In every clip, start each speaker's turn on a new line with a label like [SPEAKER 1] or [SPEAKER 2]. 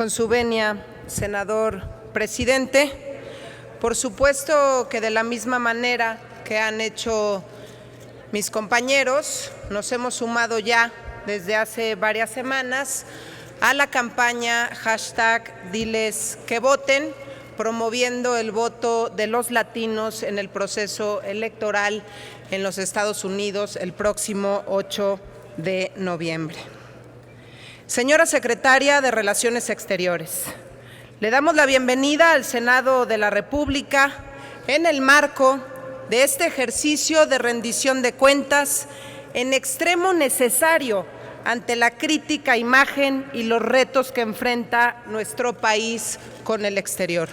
[SPEAKER 1] Con su venia, senador presidente, por supuesto que de la misma manera que han hecho mis compañeros, nos hemos sumado ya desde hace varias semanas a la campaña #Diles que voten, promoviendo el voto de los latinos en el proceso electoral en los Estados Unidos el próximo 8 de noviembre. Señora Secretaria de Relaciones Exteriores, le damos la bienvenida al Senado de la República en el marco de este ejercicio de rendición de cuentas en extremo necesario ante la crítica imagen y los retos que enfrenta nuestro país con el exterior.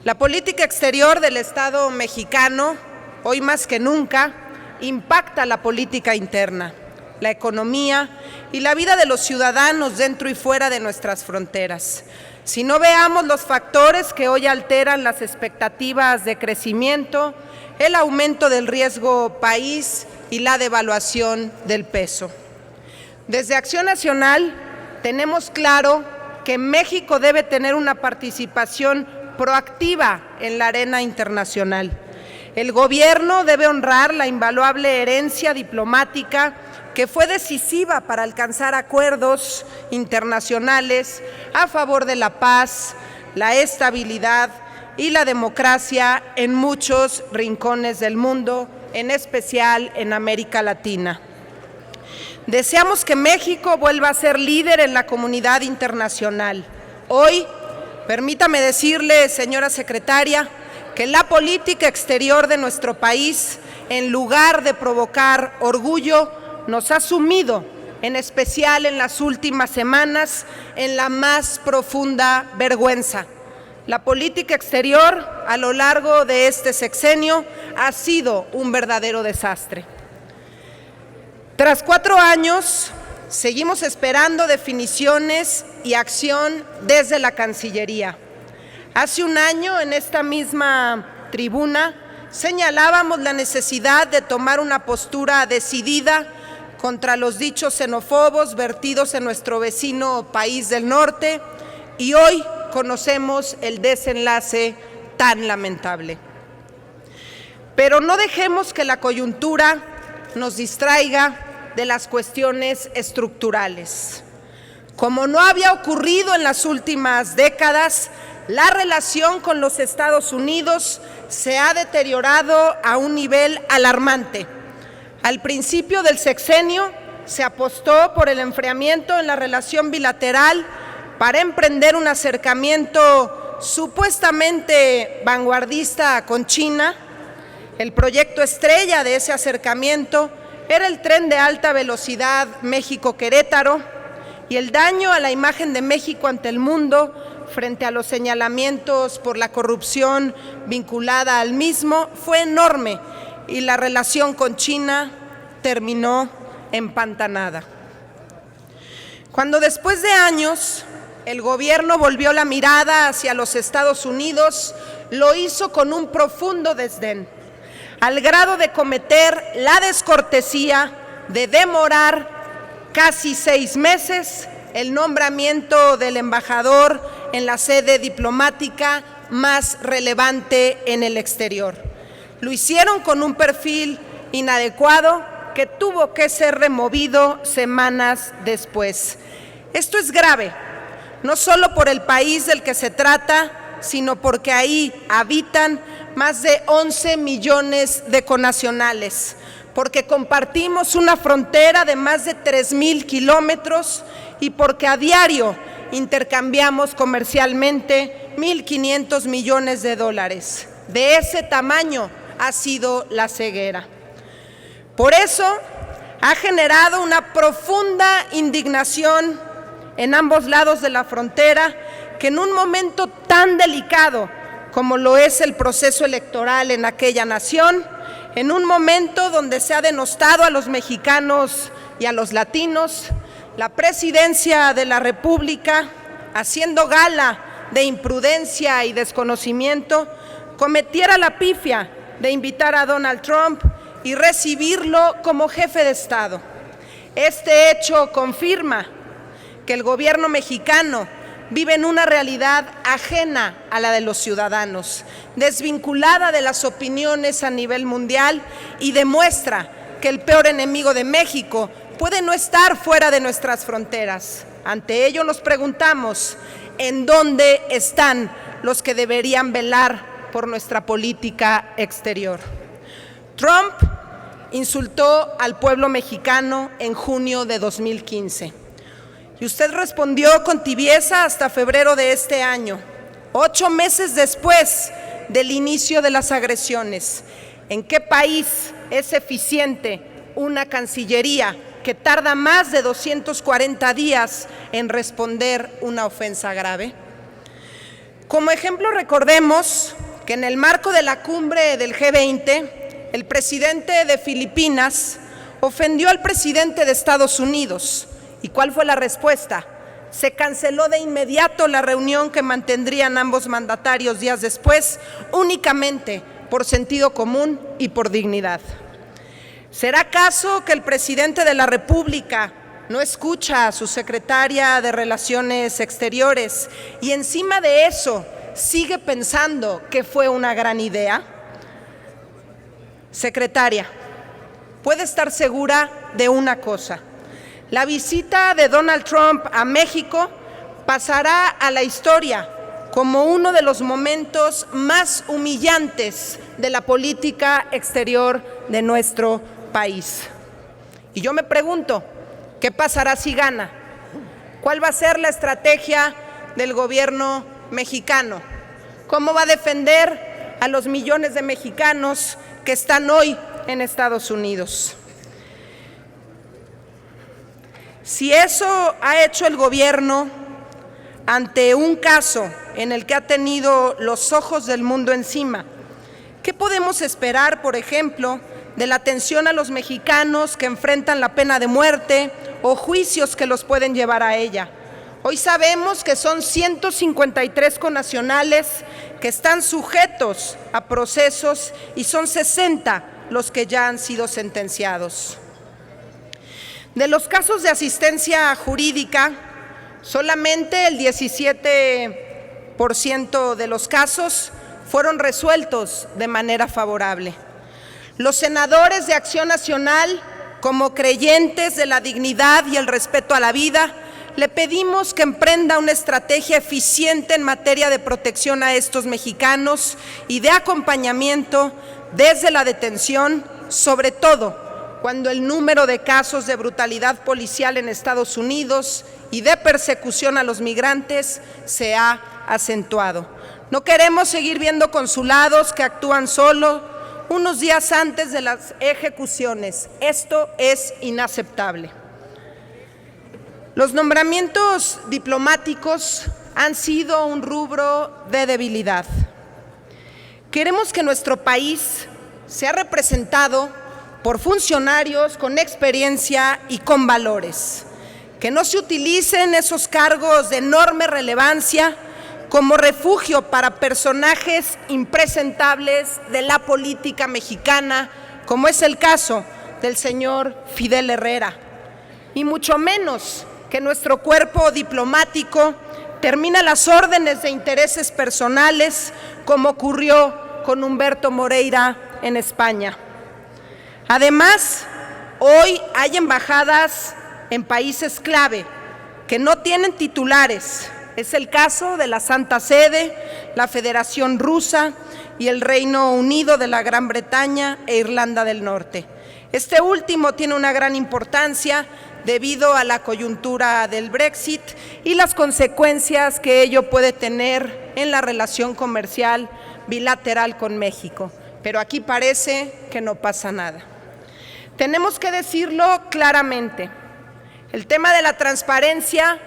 [SPEAKER 1] La política exterior del Estado mexicano, hoy más que nunca, impacta la política interna, la economía y la vida de los ciudadanos dentro y fuera de nuestras fronteras. Si no veamos los factores que hoy alteran las expectativas de crecimiento, el aumento del riesgo país y la devaluación del peso. Desde Acción Nacional tenemos claro que México debe tener una participación proactiva en la arena internacional. El gobierno debe honrar la invaluable herencia diplomática que fue decisiva para alcanzar acuerdos internacionales a favor de la paz, la estabilidad y la democracia en muchos rincones del mundo, en especial en América Latina. Deseamos que México vuelva a ser líder en la comunidad internacional. Hoy, permítame decirle, señora secretaria, que la política exterior de nuestro país, en lugar de provocar orgullo, nos ha sumido, en especial en las últimas semanas, en la más profunda vergüenza. La política exterior, a lo largo de este sexenio, ha sido un verdadero desastre. Tras 4 años, seguimos esperando definiciones y acción desde la Cancillería. Hace un año, en esta misma tribuna, señalábamos la necesidad de tomar una postura decidida contra los dichos xenófobos vertidos en nuestro vecino país del norte, y hoy conocemos el desenlace tan lamentable. Pero no dejemos que la coyuntura nos distraiga de las cuestiones estructurales. Como no había ocurrido en las últimas décadas, la relación con los Estados Unidos se ha deteriorado a un nivel alarmante. Al principio del sexenio se apostó por el enfriamiento en la relación bilateral para emprender un acercamiento supuestamente vanguardista con China. El proyecto estrella de ese acercamiento era el tren de alta velocidad México-Querétaro, y el daño a la imagen de México ante el mundo frente a los señalamientos por la corrupción vinculada al mismo fue enorme, y la relación con China terminó empantanada. Cuando después de años el gobierno volvió la mirada hacia los Estados Unidos, lo hizo con un profundo desdén, al grado de cometer la descortesía de demorar casi 6 meses el nombramiento del embajador en la sede diplomática más relevante en el exterior. Lo hicieron con un perfil inadecuado que tuvo que ser removido semanas después. Esto es grave, no solo por el país del que se trata, sino porque ahí habitan más de 11 millones de connacionales, porque compartimos una frontera de más de 3,000 kilómetros y porque a diario intercambiamos comercialmente 1,500 millones de dólares. De ese tamaño ha sido la ceguera. Por eso ha generado una profunda indignación en ambos lados de la frontera, que en un momento tan delicado como lo es el proceso electoral en aquella nación, en un momento donde se ha denostado a los mexicanos y a los latinos, la Presidencia de la República, haciendo gala de imprudencia y desconocimiento, cometiera la pifia de invitar a Donald Trump y recibirlo como jefe de Estado. Este hecho confirma que el gobierno mexicano viven una realidad ajena a la de los ciudadanos, desvinculada de las opiniones a nivel mundial y demuestra que el peor enemigo de México puede no estar fuera de nuestras fronteras. Ante ello nos preguntamos, ¿en dónde están los que deberían velar por nuestra política exterior? Trump insultó al pueblo mexicano en junio de 2015 y usted respondió con tibieza hasta febrero de este año, 8 meses después del inicio de las agresiones. ¿En qué país es eficiente una cancillería que tarda más de 240 días en responder una ofensa grave? Como ejemplo, recordemos que en el marco de la cumbre del G20, el presidente de Filipinas ofendió al presidente de Estados Unidos. ¿Y cuál fue la respuesta? Se canceló de inmediato la reunión que mantendrían ambos mandatarios días después, únicamente por sentido común y por dignidad. ¿Será acaso que el presidente de la República no escucha a su secretaria de Relaciones Exteriores y encima de eso sigue pensando que fue una gran idea? Secretaria, puede estar segura de una cosa: la visita de Donald Trump a México pasará a la historia como uno de los momentos más humillantes de la política exterior de nuestro país. Y yo me pregunto, ¿qué pasará si gana? ¿Cuál va a ser la estrategia del gobierno mexicano? ¿Cómo va a defender a los millones de mexicanos que están hoy en Estados Unidos? Si eso ha hecho el gobierno ante un caso en el que ha tenido los ojos del mundo encima, ¿qué podemos esperar, por ejemplo, de la atención a los mexicanos que enfrentan la pena de muerte o juicios que los pueden llevar a ella? Hoy sabemos que son 153 connacionales que están sujetos a procesos y son 60 los que ya han sido sentenciados. De los casos de asistencia jurídica, solamente el 17% de los casos fueron resueltos de manera favorable. Los senadores de Acción Nacional, como creyentes de la dignidad y el respeto a la vida, le pedimos que emprenda una estrategia eficiente en materia de protección a estos mexicanos y de acompañamiento desde la detención, sobre todo cuando el número de casos de brutalidad policial en Estados Unidos y de persecución a los migrantes se ha acentuado. No queremos seguir viendo consulados que actúan solo unos días antes de las ejecuciones. Esto es inaceptable. Los nombramientos diplomáticos han sido un rubro de debilidad. Queremos que nuestro país sea representado por funcionarios con experiencia y con valores, que no se utilicen esos cargos de enorme relevancia como refugio para personajes impresentables de la política mexicana, como es el caso del señor Fidel Herrera, y mucho menos que nuestro cuerpo diplomático termine a las órdenes de intereses personales, como ocurrió con Humberto Moreira en España. Además, hoy hay embajadas en países clave que no tienen titulares. Es el caso de la Santa Sede, la Federación Rusa y el Reino Unido de la Gran Bretaña e Irlanda del Norte. Este último tiene una gran importancia debido a la coyuntura del Brexit y las consecuencias que ello puede tener en la relación comercial bilateral con México. Pero aquí parece que no pasa nada. Tenemos que decirlo claramente, el tema de la transparencia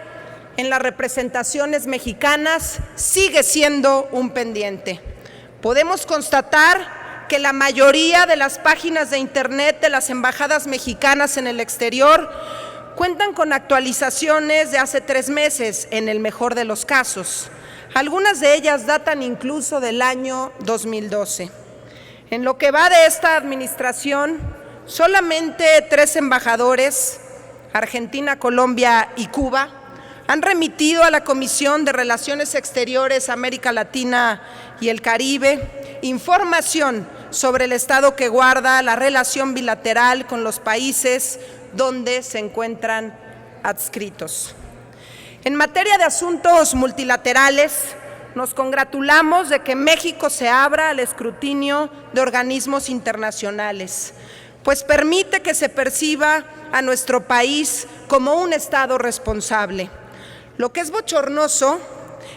[SPEAKER 1] en las representaciones mexicanas sigue siendo un pendiente. Podemos constatar que la mayoría de las páginas de internet de las embajadas mexicanas en el exterior cuentan con actualizaciones de hace 3 meses, en el mejor de los casos. Algunas de ellas datan incluso del año 2012. En lo que va de esta administración, solamente 3 embajadores, Argentina, Colombia y Cuba, han remitido a la Comisión de Relaciones Exteriores, América Latina y el Caribe información sobre el estado que guarda la relación bilateral con los países donde se encuentran adscritos. En materia de asuntos multilaterales, nos congratulamos de que México se abra al escrutinio de organismos internacionales, pues permite que se perciba a nuestro país como un Estado responsable. Lo que es bochornoso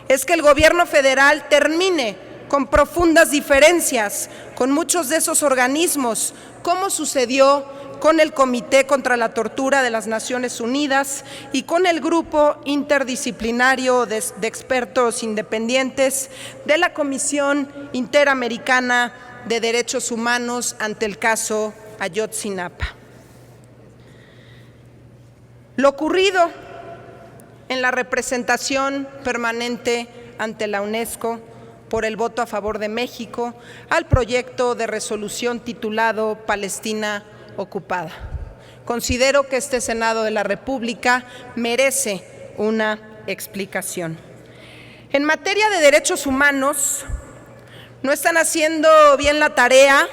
[SPEAKER 1] es que el gobierno federal termine con profundas diferencias con muchos de esos organismos, como sucedió con el Comité contra la Tortura de las Naciones Unidas y con el Grupo Interdisciplinario de Expertos Independientes de la Comisión Interamericana de Derechos Humanos ante el caso Ayotzinapa. Lo ocurrido en la representación permanente ante la UNESCO por el voto a favor de México al proyecto de resolución titulado Palestina ocupada. Considero que este Senado de la República merece una explicación. En materia de derechos humanos, no están haciendo bien la tarea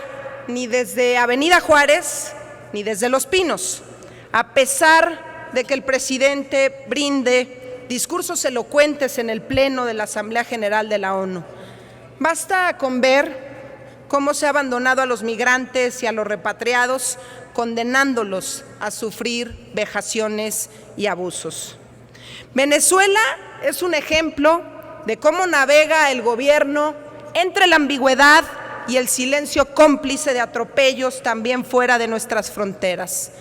[SPEAKER 1] ni desde Avenida Juárez ni desde Los Pinos, a pesar de que el presidente brinde discursos elocuentes en el Pleno de la Asamblea General de la ONU. Basta con ver cómo se ha abandonado a los migrantes y a los repatriados, condenándolos a sufrir vejaciones y abusos. Venezuela es un ejemplo de cómo navega el gobierno entre la ambigüedad y el silencio cómplice de atropellos también fuera de nuestras fronteras.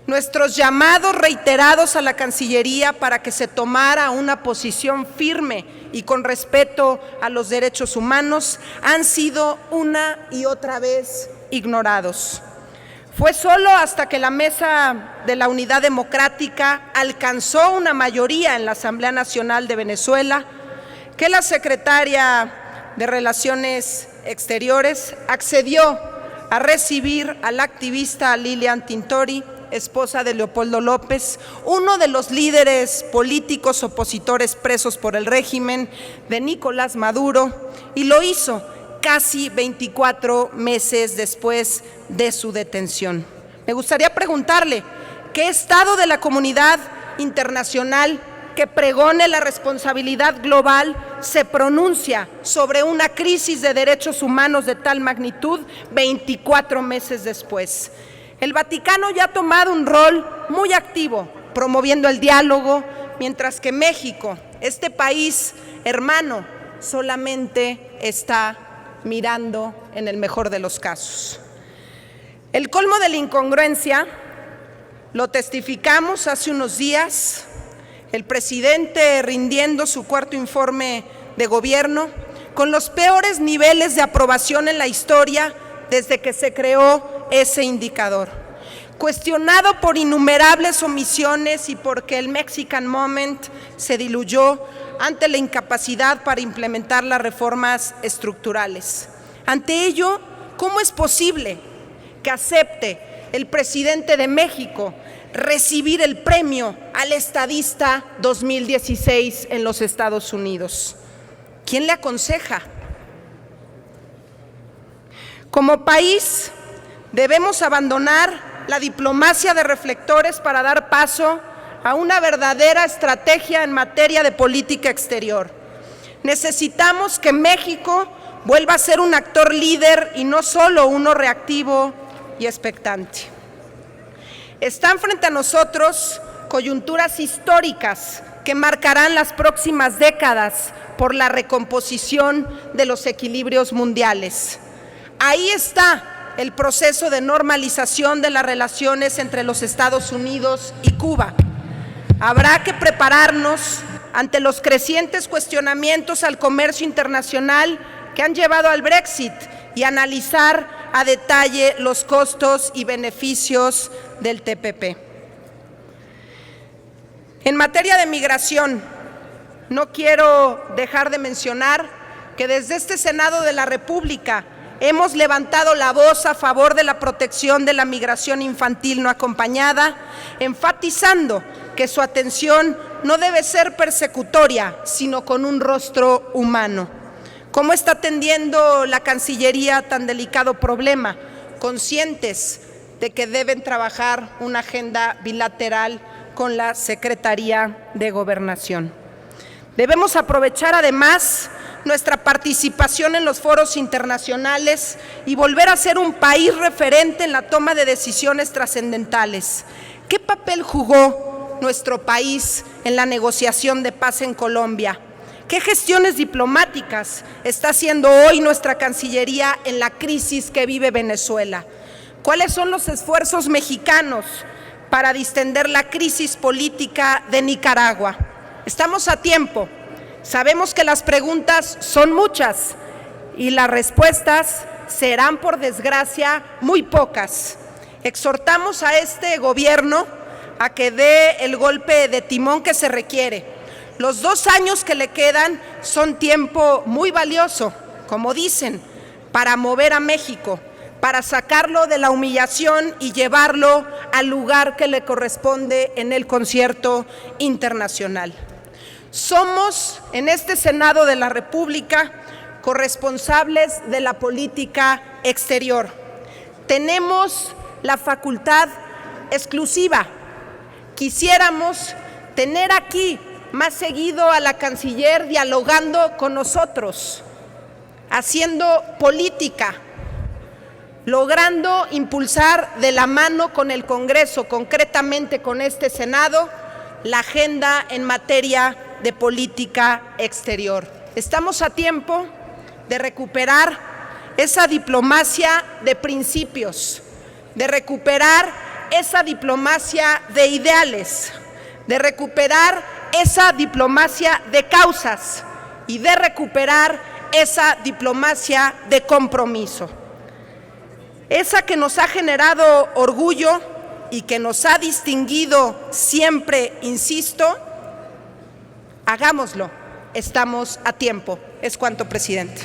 [SPEAKER 1] Nuestros llamados reiterados a la Cancillería para que se tomara una posición firme y con respeto a los derechos humanos han sido una y otra vez ignorados. Fue solo hasta que la Mesa de la Unidad Democrática alcanzó una mayoría en la Asamblea Nacional de Venezuela que la secretaria de Relaciones Exteriores accedió a recibir al activista Lilian Tintori, esposa de Leopoldo López, uno de los líderes políticos opositores presos por el régimen de Nicolás Maduro, y lo hizo casi 24 meses después de su detención. Me gustaría preguntarle, ¿qué estado de la comunidad internacional que pregone la responsabilidad global se pronuncia sobre una crisis de derechos humanos de tal magnitud 24 meses después? El Vaticano ya ha tomado un rol muy activo promoviendo el diálogo, mientras que México, este país hermano, solamente está mirando en el mejor de los casos. El colmo de la incongruencia lo testificamos hace unos días, el presidente rindiendo su cuarto informe de gobierno con los peores niveles de aprobación en la historia desde que se creó ese indicador, cuestionado por innumerables omisiones y porque el Mexican Moment se diluyó ante la incapacidad para implementar las reformas estructurales. Ante ello, ¿cómo es posible que acepte el presidente de México recibir el premio al estadista 2016 en los Estados Unidos? ¿Quién le aconseja? Como país, debemos abandonar la diplomacia de reflectores para dar paso a una verdadera estrategia en materia de política exterior. Necesitamos que México vuelva a ser un actor líder y no solo uno reactivo y expectante. Están frente a nosotros coyunturas históricas que marcarán las próximas décadas por la recomposición de los equilibrios mundiales. Ahí está el proceso de normalización de las relaciones entre los Estados Unidos y Cuba. Habrá que prepararnos ante los crecientes cuestionamientos al comercio internacional que han llevado al Brexit y analizar a detalle los costos y beneficios del TPP. En materia de migración, no quiero dejar de mencionar que desde este Senado de la República hemos levantado la voz a favor de la protección de la migración infantil no acompañada, enfatizando que su atención no debe ser persecutoria, sino con un rostro humano. ¿Cómo está atendiendo la Cancillería tan delicado problema? Conscientes de que deben trabajar una agenda bilateral con la Secretaría de Gobernación. Debemos aprovechar además nuestra participación en los foros internacionales y volver a ser un país referente en la toma de decisiones trascendentales. ¿Qué papel jugó nuestro país en la negociación de paz en Colombia? ¿Qué gestiones diplomáticas está haciendo hoy nuestra Cancillería en la crisis que vive Venezuela? ¿Cuáles son los esfuerzos mexicanos para distender la crisis política de Nicaragua? Estamos a tiempo. Sabemos que las preguntas son muchas y las respuestas serán, por desgracia, muy pocas. Exhortamos a este gobierno a que dé el golpe de timón que se requiere. Los 2 años que le quedan son tiempo muy valioso, como dicen, para mover a México, para sacarlo de la humillación y llevarlo al lugar que le corresponde en el concierto internacional. Somos, en este Senado de la República, corresponsables de la política exterior. Tenemos la facultad exclusiva. Quisiéramos tener aquí más seguido a la canciller dialogando con nosotros, haciendo política, logrando impulsar de la mano con el Congreso, concretamente con este Senado, la agenda en materia de política exterior. Estamos a tiempo de recuperar esa diplomacia de principios, de recuperar esa diplomacia de ideales, de recuperar esa diplomacia de causas y de recuperar esa diplomacia de compromiso. Esa que nos ha generado orgullo y que nos ha distinguido siempre, insisto, hagámoslo, estamos a tiempo. Es cuanto, presidente.